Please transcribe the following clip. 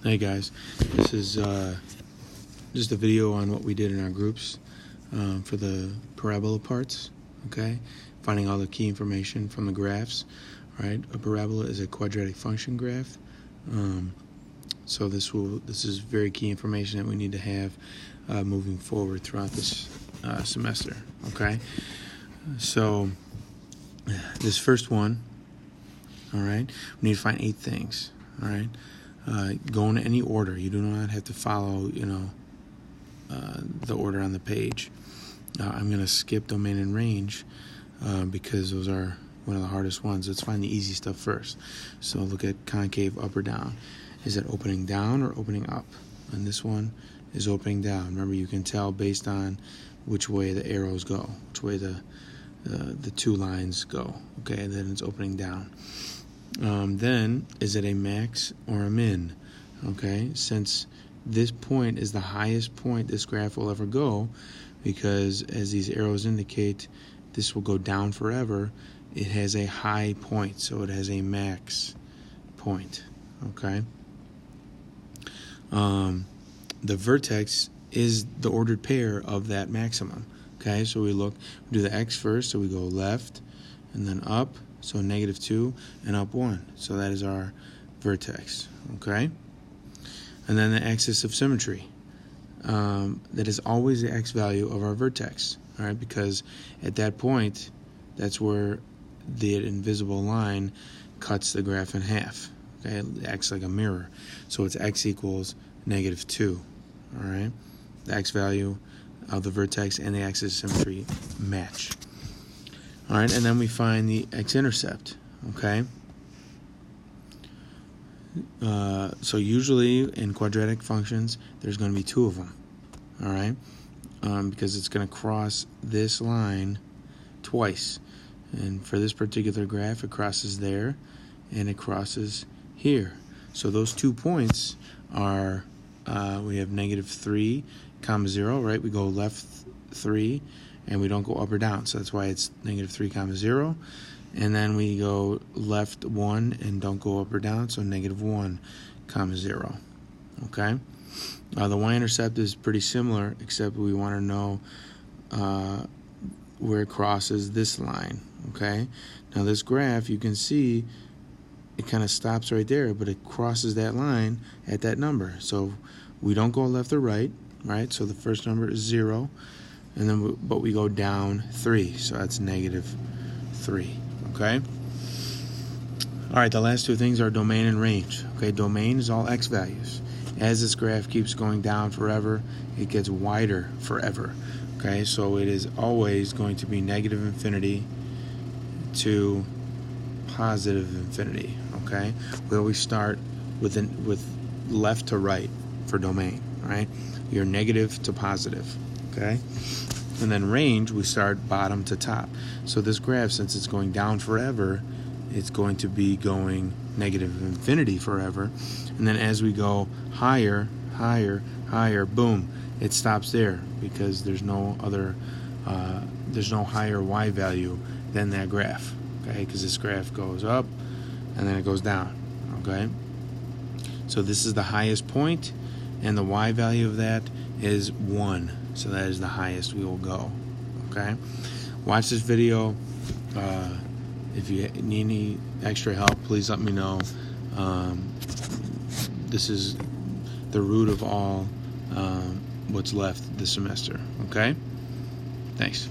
Hey guys, this is just a video on what we did in our groups for the parabola parts, okay? Finding all the key information from the graphs, right? A parabola is a quadratic function graph. So this is very key information that we need to have moving forward throughout this semester, okay? So this first one, all right, we need to find 8 things, all right? Go in any order. You do not have to follow, the order on the page. I'm going to skip domain and range because those are one of the hardest ones. Let's find the easy stuff first. So look at concave up or down. Is it opening down or opening up? And this one is opening down. Remember, you can tell based on which way the arrows go, which way the 2 lines go. Okay, then it's opening down. Then, is it a max or a min? Okay, since this point is the highest point this graph will ever go, because as these arrows indicate, this will go down forever, it has a high point, so it has a max point. Okay. The vertex is the ordered pair of that maximum. Okay, so we do the x first, so we go left and then up. So -2 and up 1. So that is our vertex, okay? And then the axis of symmetry. That is always the x value of our vertex, all right? Because at that point, that's where the invisible line cuts the graph in half, okay? It acts like a mirror. So it's x equals -2, all right? The x value of the vertex and the axis of symmetry match. All right, and then we find the x-intercept, okay? So usually in quadratic functions, there's going to be 2 of them, all right? Because it's going to cross this line twice. And for this particular graph, it crosses there, and it crosses here. So those 2 points are, we have -3, 0, right? We go left 3, and we don't go up or down, so that's why it's -3, 0. And then we go left 1 and don't go up or down, so -1, 0. Okay? The y-intercept is pretty similar, except we want to know where it crosses this line. Okay? Now this graph, you can see it kind of stops right there, but it crosses that line at that number. So we don't go left or right, right? So the first number is 0. And then, but we go down 3, so that's -3. Okay. All right. The last 2 things are domain and range. Okay. Domain is all x values. As this graph keeps going down forever, it gets wider forever. Okay. So it is always going to be -infinity to +infinity. Okay. We always start with left to right for domain. Right. You're negative to positive. Okay, and then range, we start bottom to top. So this graph, since it's going down forever, it's going to be going -infinity forever. And then as we go higher, higher, higher, boom, it stops there because there's no higher y value than that graph. Okay, because this graph goes up and then it goes down. Okay, so this is the highest point, and the y value of that is 1. So that is the highest we will go. Okay, watch this video. If you need any extra help, please let me know. This is the root of all what's left this semester. Okay, thanks.